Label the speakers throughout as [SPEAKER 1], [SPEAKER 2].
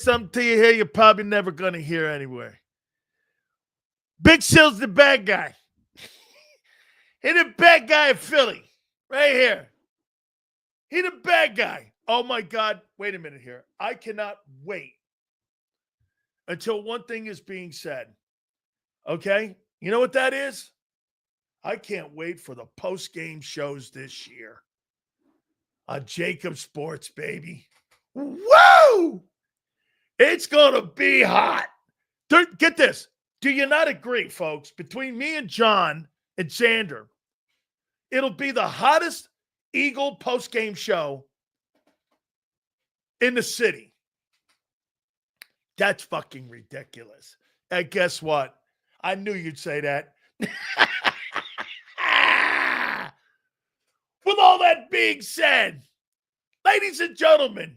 [SPEAKER 1] something to you here you're probably never going to hear anywhere. Big Sil's the bad guy. He the bad guy of Philly. Right here. He the bad guy. Oh, my God. Wait a minute here. I cannot wait until one thing is being said. Okay? You know what that is? I can't wait for the post-game shows this year on JAKIB Sports, baby. Woo! It's going to be hot. Get this. Do you not agree, folks? Between me and John and Zander, it'll be the hottest Eagle post-game show in the city. That's fucking ridiculous. And guess what? I knew you'd say that. With all that being said, ladies and gentlemen,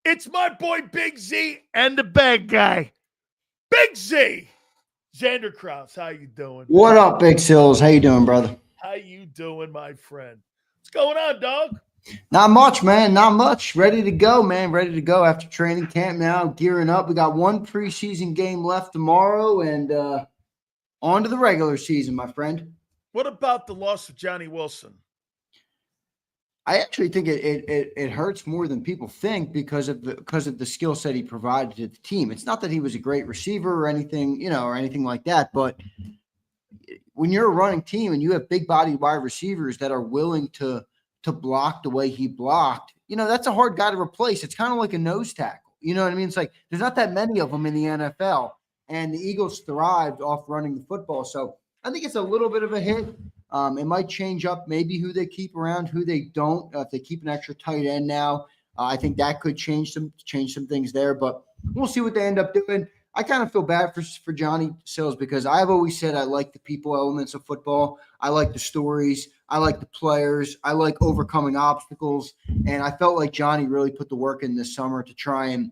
[SPEAKER 1] it's my boy Big Z and the bad guy, Big Z. Zander Krause, how you doing?
[SPEAKER 2] What up, Big Sills? How you doing, brother?
[SPEAKER 1] How you doing, my friend? What's going on, dog?
[SPEAKER 2] Not much, man. Not much. Ready to go, man. Ready to go after training camp now. Gearing up. We got one preseason game left tomorrow and on to the regular season, my friend.
[SPEAKER 1] What about the loss of Johnny Wilson?
[SPEAKER 2] I actually think it hurts more than people think because of the skill set he provided to the team. It's not that he was a great receiver or anything, or anything like that, but when you're a running team and you have big body wide receivers that are willing to block the way he blocked, that's a hard guy to replace. It's kind of like a nose tackle. You know what I mean? It's like there's not that many of them in the NFL, and the Eagles thrived off running the football. So I think it's a little bit of a hit. It might change up maybe who they keep around, who they don't. If they keep an extra tight end now, I think that could change some things there. But we'll see what they end up doing. I kind of feel bad for Johnny Sills because I've always said I like the people elements of football. I like the stories. I like the players. I like overcoming obstacles. And I felt like Johnny really put the work in this summer to try and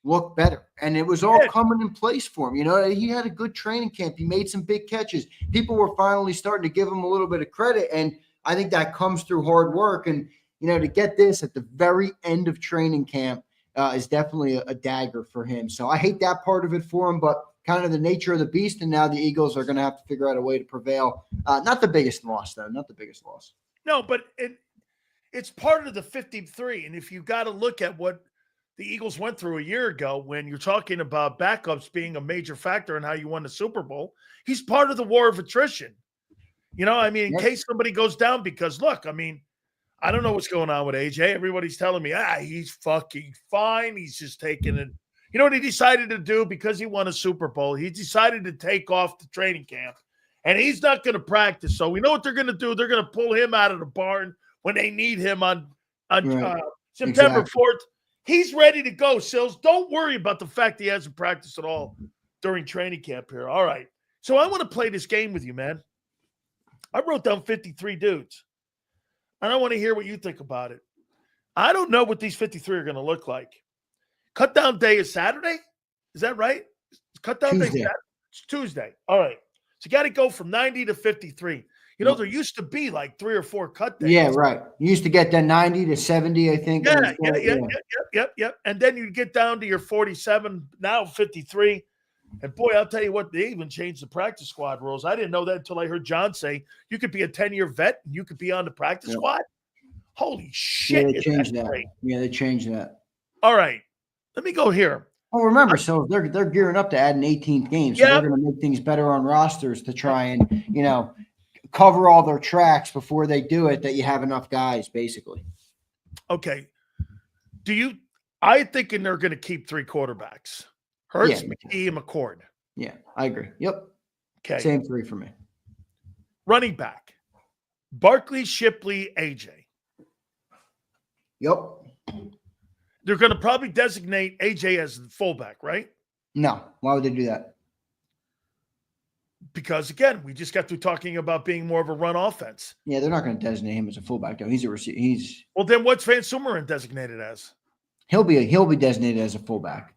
[SPEAKER 2] look better. And it was all coming in place for him. He had a good training camp. He made some big catches. People were finally starting to give him a little bit of credit. And I think that comes through hard work. And, to get this at the very end of training camp is definitely a dagger for him. So I hate that part of it for him, but kind of the nature of the beast. And now the Eagles are going to have to figure out a way to prevail. Not the biggest loss, though. Not the biggest loss.
[SPEAKER 1] No, but it's part of the 53. And if you got to look at what the Eagles went through a year ago when you're talking about backups being a major factor in how you won the Super Bowl, he's part of the war of attrition. In case somebody goes down because, look, I don't know what's going on with AJ. Everybody's telling me, he's fucking fine. He's just taking it. You know what he decided to do because he won a Super Bowl? He decided to take off the training camp, and he's not going to practice. So we know what they're going to do. They're going to pull him out of the barn when they need him on September 4th. He's ready to go, Sills. Don't worry about the fact he hasn't practiced at all during training camp here. All right. So I want to play this game with you, man. I wrote down 53 dudes. And I want to hear what you think about it. I don't know what these 53 are going to look like. Cut down day is Saturday? Is that right? Cut down day is Saturday. It's Tuesday. All right. So you got to go from 90 to 53. There used to be like 3 or 4 cut days.
[SPEAKER 2] Yeah, right. You used to get that 90 to 70, I think.
[SPEAKER 1] Yep. And then you get down to your 47, now 53. And boy, I'll tell you what, they even changed the practice squad rules. I didn't know that until I heard John say you could be a 10-year vet and you could be on the practice squad. Holy shit.
[SPEAKER 2] Yeah, they changed that. Great. Yeah, they changed that.
[SPEAKER 1] All right. Let me go here.
[SPEAKER 2] Well, remember, so they're gearing up to add an 18th game. So they're going to make things better on rosters to try and, cover all their tracks before they do it, that you have enough guys, basically.
[SPEAKER 1] Okay. I thinking they're going to keep 3 quarterbacks. Hurts, McKee, and McCord.
[SPEAKER 2] Yeah, I agree. Yep.
[SPEAKER 1] Okay.
[SPEAKER 2] Same 3 for me.
[SPEAKER 1] Running back. Barkley, Shipley, AJ.
[SPEAKER 2] Yep.
[SPEAKER 1] They're going to probably designate AJ as the fullback, right?
[SPEAKER 2] No. Why would they do that?
[SPEAKER 1] Because, again, we just got through talking about being more of a run offense.
[SPEAKER 2] Yeah, they're not going to designate him as a fullback, though. He's a receiver.
[SPEAKER 1] Well, then what's Van Sumeren designated as?
[SPEAKER 2] He'll be designated as a fullback.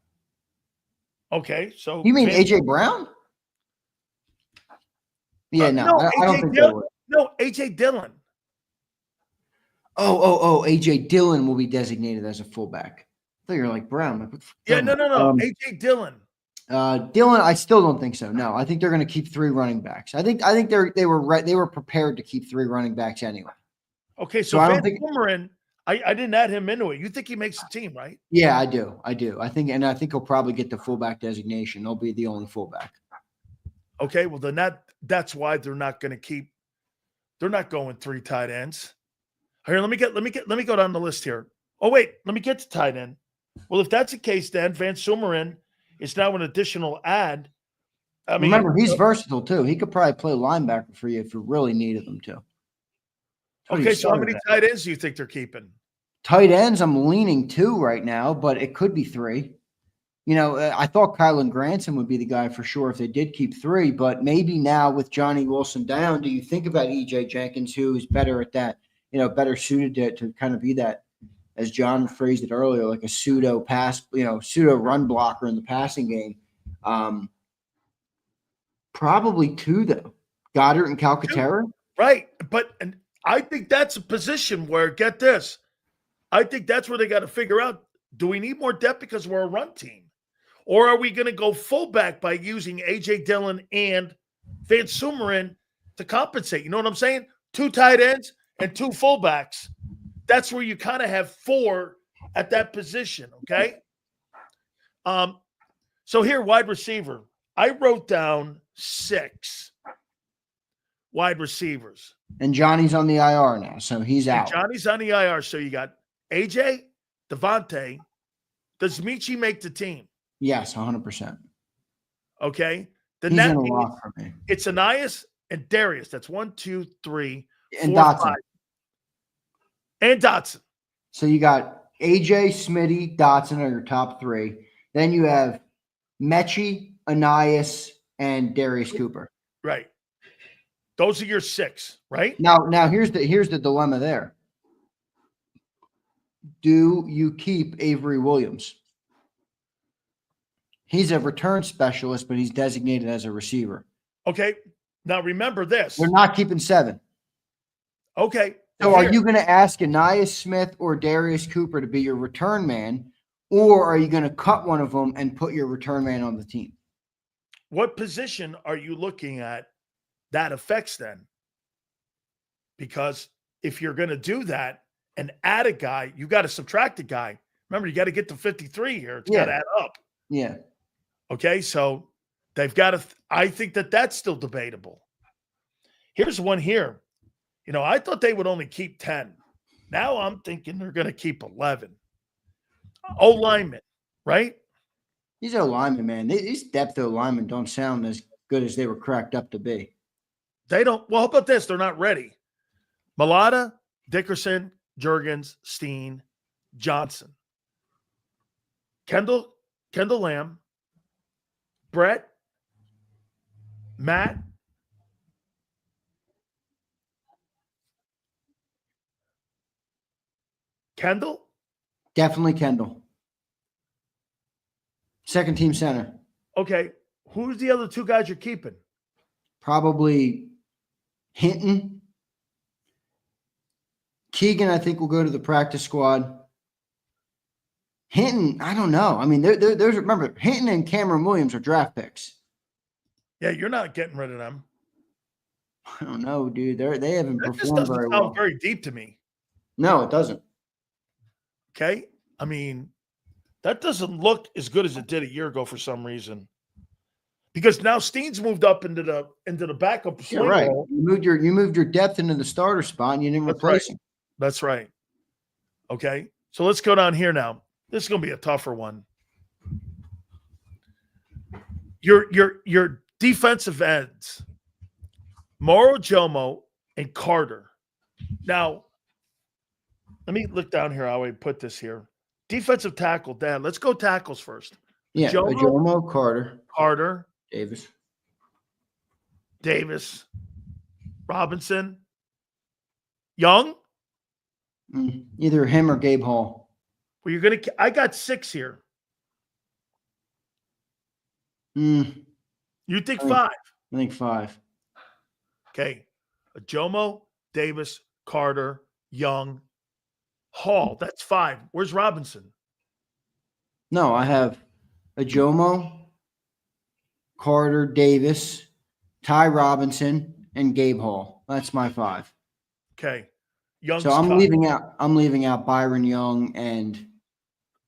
[SPEAKER 1] Okay, so
[SPEAKER 2] you mean AJ Brown? Yeah, I don't think they would.
[SPEAKER 1] No, AJ Dillon.
[SPEAKER 2] Oh, AJ Dillon will be designated as a fullback. thought you were like Brown. Like, what the fuck
[SPEAKER 1] Yeah,
[SPEAKER 2] are you
[SPEAKER 1] no,
[SPEAKER 2] talking
[SPEAKER 1] no, no.
[SPEAKER 2] about?
[SPEAKER 1] A.J. Dillon.
[SPEAKER 2] Dylan, I still don't think so. No, I think they're going to keep 3 running backs. I think they were prepared to keep 3 running backs anyway.
[SPEAKER 1] Okay,
[SPEAKER 2] So
[SPEAKER 1] so
[SPEAKER 2] I
[SPEAKER 1] Van
[SPEAKER 2] don't think.
[SPEAKER 1] Boomeran, I didn't add him into it. You think he makes the team, right?
[SPEAKER 2] Yeah, I do. I think he'll probably get the fullback designation. He'll be the only fullback.
[SPEAKER 1] Okay, well then that's why they're not going to keep. They're not going 3 tight ends. Here, let me go down the list here. Oh wait, let me get to tight end. Well, if that's the case, then Van Sumeren is now an additional add. I mean,
[SPEAKER 2] Remember, he's versatile too. He could probably play linebacker for you if you really needed him to.
[SPEAKER 1] okay, so how many tight ends do you think they're keeping?
[SPEAKER 2] Tight ends, I'm leaning 2 right now, but it could be 3. You know, I thought Kylan Granson would be the guy for sure if they did keep 3, but maybe now with Johnny Wilson down, do you think about E.J. Jenkins, who is better at that, better suited to kind of be that, as John phrased it earlier, like a pseudo run blocker in the passing game. Probably 2, though. Goddard and Calcaterra.
[SPEAKER 1] Right. And I think that's a position where, get this, I think that's where they got to figure out, do we need more depth because we're a run team? Or are we going to go fullback by using A.J. Dillon and Van Sumeren to compensate? You know what I'm saying? 2 tight ends and 2 fullbacks. That's where you kind of have 4 at that position, okay? So here, wide receiver. I wrote down 6 wide receivers.
[SPEAKER 2] And Johnny's on the IR now, so he's out.
[SPEAKER 1] Johnny's on the IR, so you got AJ, Devontae. Does Michi make the team?
[SPEAKER 2] Yes, 100%.
[SPEAKER 1] Okay. Then
[SPEAKER 2] he's
[SPEAKER 1] that
[SPEAKER 2] in a
[SPEAKER 1] means
[SPEAKER 2] lock for me.
[SPEAKER 1] it's Ananias and Darius. That's 1, 2, 3,
[SPEAKER 2] And
[SPEAKER 1] 4,
[SPEAKER 2] Dotson.
[SPEAKER 1] 5. And Dotson.
[SPEAKER 2] So you got AJ, Smitty, Dotson are your top 3. Then you have Mechie, Ananias, and Darius Cooper.
[SPEAKER 1] Right. Those are your 6, right?
[SPEAKER 2] Now here's the dilemma there. Do you keep Avery Williams? He's a return specialist, but he's designated as a receiver.
[SPEAKER 1] Okay. Now remember this.
[SPEAKER 2] They're not keeping 7.
[SPEAKER 1] Okay.
[SPEAKER 2] So are you going to ask Ananias Smith or Darius Cooper to be your return man, or are you going to cut one of them and put your return man on the team?
[SPEAKER 1] What position are you looking at that affects then? Because if you're going to do that and add a guy, you got to subtract a guy. Remember, you got to get to 53 here. It's got to add up.
[SPEAKER 2] Yeah.
[SPEAKER 1] Okay, so they've got to I think that's still debatable. Here's one here. I thought they would only keep 10. Now I'm thinking they're going to keep 11. O-lineman, right?
[SPEAKER 2] These O-linemen, man. These depth O-linemen don't sound as good as they were cracked up to be.
[SPEAKER 1] They don't. Well, how about this? They're not ready. Malata, Dickerson, Juergens, Steen, Johnson, Kendall Lamb, Brett, Matt, Kendall?
[SPEAKER 2] Definitely Kendall. Second team center.
[SPEAKER 1] Okay. Who's the other 2 guys you're keeping?
[SPEAKER 2] Probably Hinton. Keegan, I think, will go to the practice squad. Hinton, I don't know. I mean, there's remember, Hinton and Cameron Williams are draft picks.
[SPEAKER 1] Yeah, you're not getting rid of them.
[SPEAKER 2] I don't know, dude. They haven't
[SPEAKER 1] That just
[SPEAKER 2] performed
[SPEAKER 1] doesn't
[SPEAKER 2] very
[SPEAKER 1] sound
[SPEAKER 2] well.
[SPEAKER 1] very deep to me.
[SPEAKER 2] No, it doesn't.
[SPEAKER 1] Okay. I mean, that doesn't look as good as it did a year ago for some reason. Because now Steen's moved up into the backup swing
[SPEAKER 2] right.
[SPEAKER 1] role.
[SPEAKER 2] You moved your depth into the starter spot and you didn't replace him.
[SPEAKER 1] That's right. Okay. So let's go down here now. This is going to be a tougher one. Your defensive ends, Moro Jomo and Carter. Now, let me look down here how I put this here. Defensive tackle, Dan. Let's go tackles first.
[SPEAKER 2] Yeah, Jomo,
[SPEAKER 1] Carter,
[SPEAKER 2] Davis,
[SPEAKER 1] Robinson, Young.
[SPEAKER 2] Either him or Gabe Hall.
[SPEAKER 1] Well, I got 6 here. You think 5?
[SPEAKER 2] I think 5.
[SPEAKER 1] Okay. Jomo, Davis, Carter, Young, Hall. That's 5. Where's Robinson?
[SPEAKER 2] No, I have Ajomo, Carter, Davis, Ty Robinson, and Gabe Hall. That's my 5.
[SPEAKER 1] Okay.
[SPEAKER 2] So
[SPEAKER 1] Young's cut.
[SPEAKER 2] I'm leaving out Byron Young and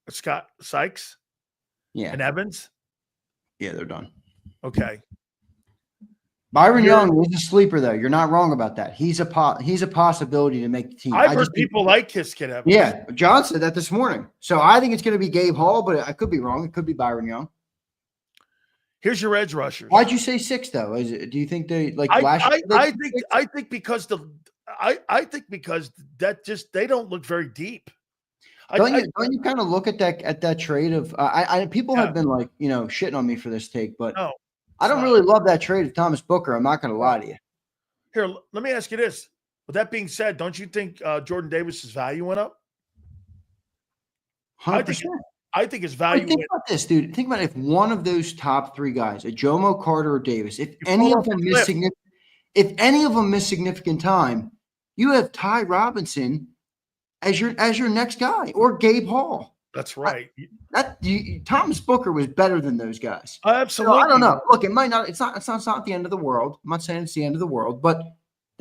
[SPEAKER 1] Scott Sykes
[SPEAKER 2] yeah.
[SPEAKER 1] and Evans.
[SPEAKER 2] Yeah, they're done.
[SPEAKER 1] Okay.
[SPEAKER 2] Byron Young is a sleeper, though. You're not wrong about that. He's a possibility to make the team.
[SPEAKER 1] I've heard people like his kid Evans.
[SPEAKER 2] Yeah, John said that this morning. So I think it's going to be Gabe Hall, but I could be wrong. It could be Byron Young.
[SPEAKER 1] Here's your edge rushers.
[SPEAKER 2] Why'd you say 6 though? Do you think they like last year?
[SPEAKER 1] I think because that just they don't look very deep.
[SPEAKER 2] Don't you kind of look at that trade of people have been like, shitting on me for this take, but
[SPEAKER 1] no,
[SPEAKER 2] I don't really love that trade of Thomas Booker. I'm not going to lie to you.
[SPEAKER 1] Here, let me ask you this. With that being said, don't you think Jordan Davis's value went up?
[SPEAKER 2] 100%.
[SPEAKER 1] I think his value.
[SPEAKER 2] Think about this, dude. Think about if one of those top 3 guys, Ajomo, Carter, or Davis, if any of them miss significant time, you have Ty Robinson as your next guy, or Gabe Hall.
[SPEAKER 1] That's right.
[SPEAKER 2] Thomas Booker was better than those guys.
[SPEAKER 1] Absolutely.
[SPEAKER 2] So I don't know. Look, it might not. It's not the end of the world. I'm not saying it's the end of the world, but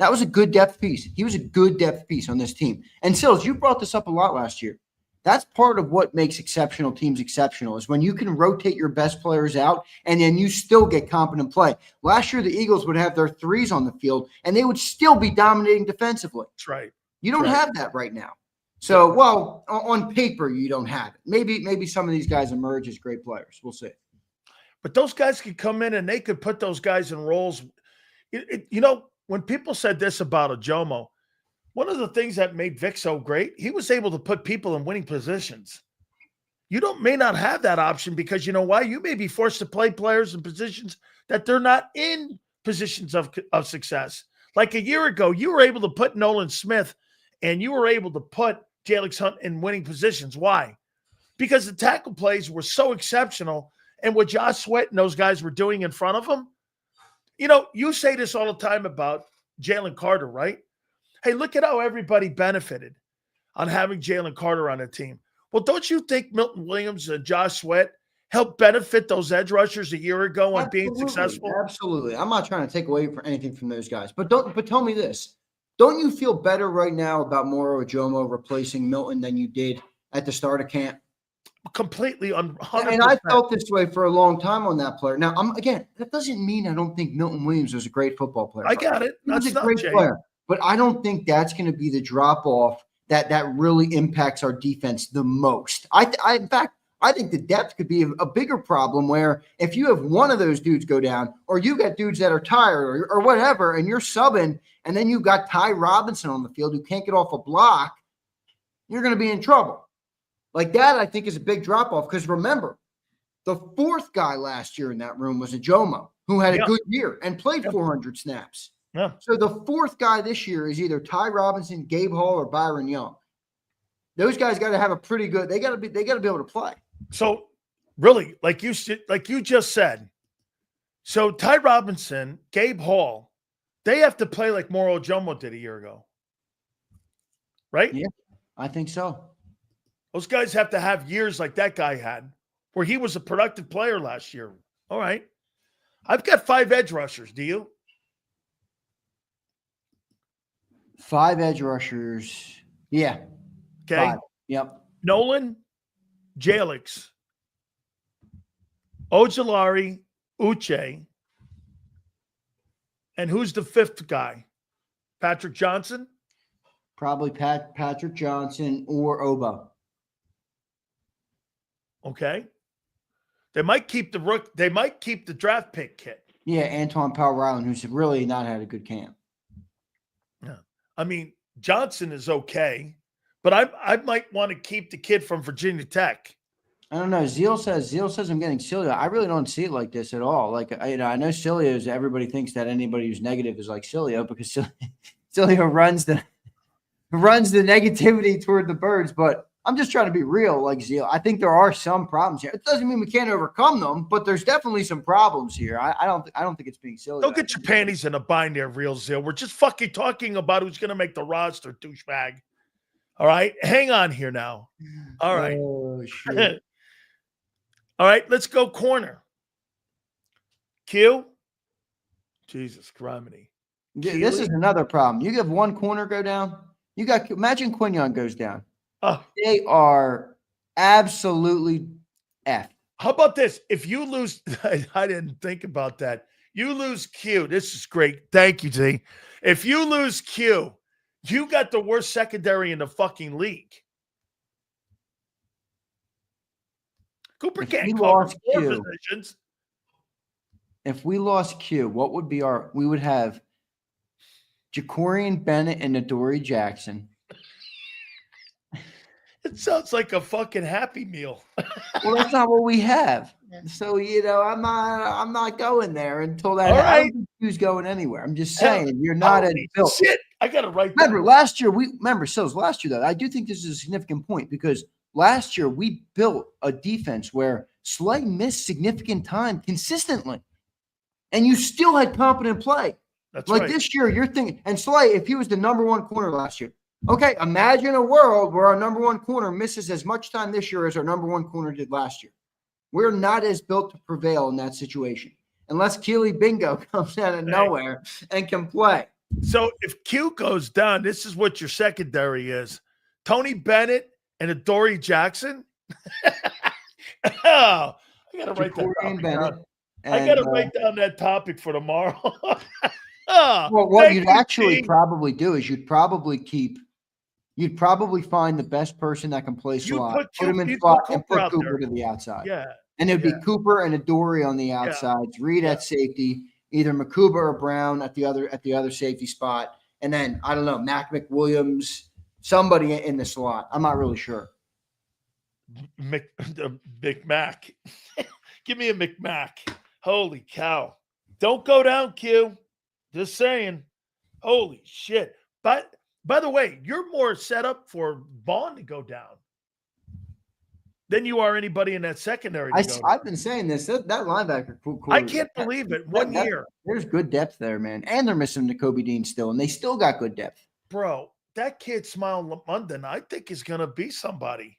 [SPEAKER 2] that was a good depth piece. He was a good depth piece on this team. And Sills, you brought this up a lot last year. That's part of what makes exceptional teams exceptional is when you can rotate your best players out and then you still get competent play. Last year, the Eagles would have their 3s on the field and they would still be dominating defensively.
[SPEAKER 1] That's right.
[SPEAKER 2] You don't have that right now. So, well, on paper, you don't have it. Maybe some of these guys emerge as great players. We'll see.
[SPEAKER 1] But those guys could come in and they could put those guys in roles. When people said this about Ajomo, one of the things that made Vic so great, he was able to put people in winning positions. You may not have that option because you know why? You may be forced to play players in positions that they're not in positions of success. Like a year ago, you were able to put Nolan Smith and you were able to put Jalix Hunt in winning positions. Why? Because the tackle plays were so exceptional and what Josh Sweat and those guys were doing in front of them. You say this all the time about Jalen Carter, right? Hey, look at how everybody benefited on having Jalen Carter on the team. Well, don't you think Milton Williams and Josh Sweat helped benefit those edge rushers a year ago on being successful?
[SPEAKER 2] Absolutely. I'm not trying to take away anything from those guys. But tell me this. Don't you feel better right now about Moro Ajomo replacing Milton than you did at the start of camp?
[SPEAKER 1] Completely 100%.
[SPEAKER 2] And I felt this way for a long time on that player. Now, that doesn't mean I don't think Milton Williams was a great football player.
[SPEAKER 1] I got it.
[SPEAKER 2] He was a great player. But I don't think that's going to be the drop-off that really impacts our defense the most. In fact, I think the depth could be a bigger problem where if you have one of those dudes go down or you got dudes that are tired or whatever and you're subbing and then you got Ty Robinson on the field who can't get off a block, you're going to be in trouble. Like that, I think, is a big drop-off because remember, the 4th guy last year in that room was Ajomo, who had a good year and played 400 snaps.
[SPEAKER 1] Yeah.
[SPEAKER 2] So the 4th guy this year is either Ty Robinson, Gabe Hall, or Byron Young. Those guys got to have a pretty good. They got to be able to play.
[SPEAKER 1] So, really, like you just said, so Ty Robinson, Gabe Hall, they have to play like Moro Ajomo did a year ago, right?
[SPEAKER 2] Yeah, I think so.
[SPEAKER 1] Those guys have to have years like that guy had, where he was a productive player last year. All right, I've got 5 edge rushers. Do you?
[SPEAKER 2] 5 edge rushers. Yeah.
[SPEAKER 1] Okay.
[SPEAKER 2] 5. Yep.
[SPEAKER 1] Nolan, Jalix, Ojulari, Uche, and who's the 5th guy? Patrick Johnson?
[SPEAKER 2] Probably Patrick Johnson or Oba.
[SPEAKER 1] Okay. They might keep the draft pick kit.
[SPEAKER 2] Yeah, Antoine Powell-Ryland, who's really not had a good camp.
[SPEAKER 1] Yeah. I mean, Johnson is okay, but I might want to keep the kid from Virginia Tech.
[SPEAKER 2] I don't know. Zeal says I'm getting Sileo. I really don't see it like this at all. Like I know Sileo is, everybody thinks that anybody who's negative is like Sileo because Sileo runs the negativity toward the Birds, but I'm just trying to be real like Zeal. I think there are some problems here. It doesn't mean we can't overcome them, but there's definitely some problems here. I don't think it's being silly.
[SPEAKER 1] Don't get your panties in a bind there, real Zeal. We're just fucking talking about who's going to make the roster, douchebag. All right? Hang on here now. All right.
[SPEAKER 2] Oh, shit.
[SPEAKER 1] All right, let's go corner. Q. Jesus, criminy.
[SPEAKER 2] This is another problem. You have one corner go down. You got imagine Quinion goes down.
[SPEAKER 1] Oh,
[SPEAKER 2] they are absolutely F.
[SPEAKER 1] How about this? If you lose, I didn't think about that. You lose Q. This is great. Thank you, Z. If you lose Q, you got the worst secondary in the fucking league. Cooper can't cover 4 positions.
[SPEAKER 2] If we lost Q, what would be our? We would have Jacorian Bennett and Adoree Jackson.
[SPEAKER 1] It sounds like a fucking Happy Meal.
[SPEAKER 2] Well, that's not what we have. So I'm not going there until that.
[SPEAKER 1] All right.
[SPEAKER 2] I don't think Q's going anywhere. I'm just saying you're not as built.
[SPEAKER 1] Shit, I got to write.
[SPEAKER 2] Remember last year last year though. I do think this is a significant point because last year we built a defense where Slay missed significant time consistently, and you still had competent play.
[SPEAKER 1] That's
[SPEAKER 2] like
[SPEAKER 1] right.
[SPEAKER 2] This year, you're thinking, and Slay, if he was the number one corner last year, okay, imagine a world where our number one corner misses as much time this year as our number one corner did last year. We're not as built to prevail in that situation unless Keely Bingo comes out of nowhere and can play.
[SPEAKER 1] So if Q goes down, this is what your secondary is. Tony Bennett and Adoree Jackson. Oh, I got to write that topic down. I got to write down that topic for tomorrow.
[SPEAKER 2] Well, what you'd actually probably do is you'd probably find the best person that can play slot, put him in slot, and put Cooper to the outside.
[SPEAKER 1] Yeah.
[SPEAKER 2] And it'd be Cooper and Adoree on the outsides, Reed at safety, either Makuba or Brown at the other safety spot. And then, I don't know, Mac McWilliams, somebody in the slot. I'm not really sure.
[SPEAKER 1] McMac. Give me a McMac. Holy cow. Don't go down, Q. Just saying. Holy shit. But by the way, you're more set up for Vaughn to go down than you are anybody in that secondary.
[SPEAKER 2] I've been saying this. That linebacker.
[SPEAKER 1] I can't believe it. One year.
[SPEAKER 2] There's good depth there, man. And they're missing Nakobe Dean still, and they still got good depth.
[SPEAKER 1] Bro, that kid, Smile London, I think is going to be somebody.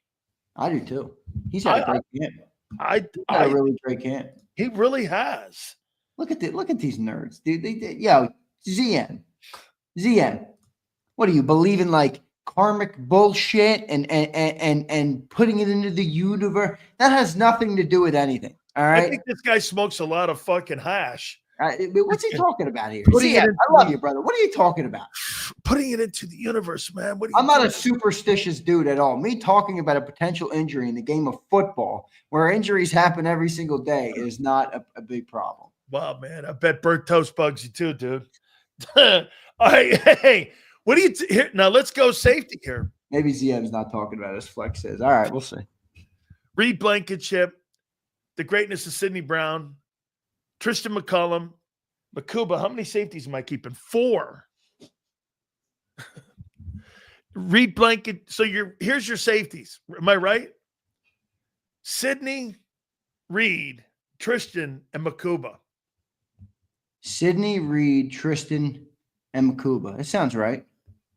[SPEAKER 2] I do too. He's had a great camp.
[SPEAKER 1] He's
[SPEAKER 2] had a really great camp.
[SPEAKER 1] He really has.
[SPEAKER 2] Look at these nerds, dude. ZN. What do you believe in, like karmic bullshit and putting it into the universe? That has nothing to do with anything. All right.
[SPEAKER 1] I think this guy smokes a lot of fucking hash.
[SPEAKER 2] What's he talking about here? I love you, brother. What are you talking about?
[SPEAKER 1] Putting it into the universe, man.
[SPEAKER 2] I'm not a superstitious dude at all. Me talking about a potential injury in the game of football, where injuries happen every single day, is not a big problem.
[SPEAKER 1] Wow, man. I bet burnt toast bugs you too, dude. All right. Hey, what do you here? Now let's go safety here.
[SPEAKER 2] Maybe ZM's not talking about it as Flex says. All right, we'll see.
[SPEAKER 1] Reed Blankenship, the greatness of Sidney Brown, Tristan McCullum, Makuba. How many safeties am I keeping? 4. Reed Blanket. So here's your safeties. Am I right? Sidney, Reed, Tristan, and Makuba.
[SPEAKER 2] Sidney, Reed, Tristan, and Makuba. It sounds right.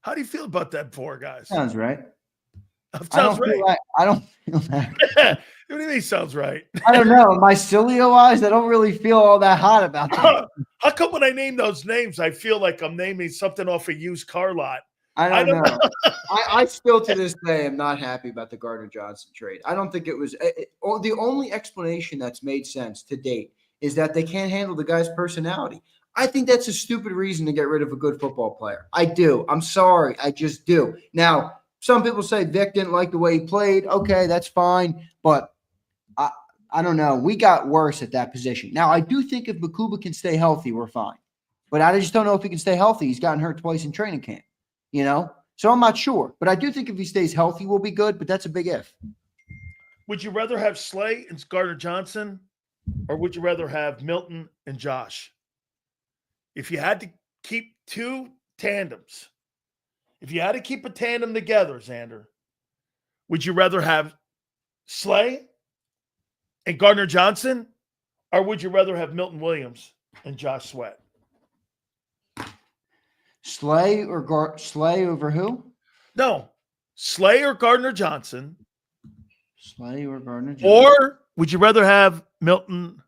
[SPEAKER 1] How do you feel about that 4 guys?
[SPEAKER 2] Sounds right.
[SPEAKER 1] Sounds right.
[SPEAKER 2] I don't feel that.
[SPEAKER 1] What do you mean sounds right?
[SPEAKER 2] I don't know. My Sileo eyes, I don't really feel all that hot about that.
[SPEAKER 1] How come when I name those names, I feel like I'm naming something off a used car lot?
[SPEAKER 2] I don't know. I still to this day am not happy about the Gardner Johnson trade. I don't think it was the only explanation that's made sense to date is that they can't handle the guy's personality. I think that's a stupid reason to get rid of a good football player. I do. I'm sorry. I just do. Now, some people say Vic didn't like the way he played. Okay, that's fine. But I don't know. We got worse at that position. Now, I do think if Makuba can stay healthy, we're fine. But I just don't know if he can stay healthy. He's gotten hurt twice in training camp, So I'm not sure. But I do think if he stays healthy, we'll be good. But that's a big if.
[SPEAKER 1] Would you rather have Slay and Gardner Johnson, or would you rather have Milton and Josh? If you had to keep 2 tandems, if you had to keep a tandem together, Zander, would you rather have Slay and Gardner Johnson, or would you rather have Milton Williams and Josh Sweat?
[SPEAKER 2] Slay over who?
[SPEAKER 1] No, Slay or Gardner Johnson.
[SPEAKER 2] Slay or Gardner Johnson.
[SPEAKER 1] Or Would you rather have Milton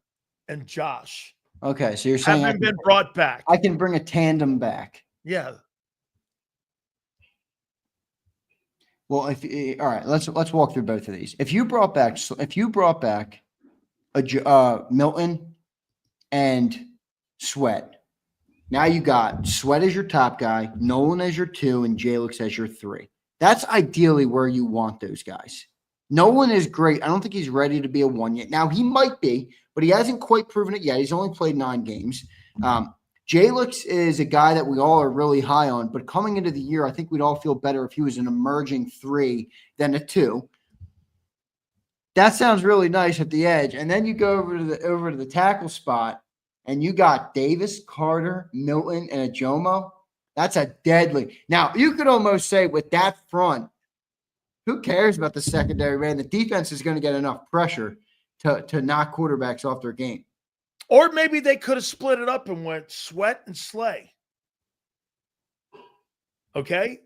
[SPEAKER 1] and Josh
[SPEAKER 2] Okay, so you're saying
[SPEAKER 1] having been brought back?
[SPEAKER 2] I can bring a tandem back.
[SPEAKER 1] Yeah.
[SPEAKER 2] Well, all right, let's walk through both of these. If you brought back Milton and Sweat, now you got Sweat as your top guy, Nolan as your 2, and Jalix as your 3. That's ideally where you want those guys. Nolan is great. I don't think he's ready to be a 1 yet. Now he might be, but he hasn't quite proven it yet. He's only played 9 games. Jalix is a guy that we all are really high on, but coming into the year, I think we'd all feel better if he was an emerging 3 than a 2. That sounds really nice at the edge. And then you go over to the tackle spot, and you got Davis, Carter, Milton, and a Jomo. That's a deadly. Now, you could almost say with that front, who cares about the secondary, man? The defense is going to get enough pressure to knock quarterbacks off their game.
[SPEAKER 1] Or maybe they could have split it up and went Sweat and Slay. Okay?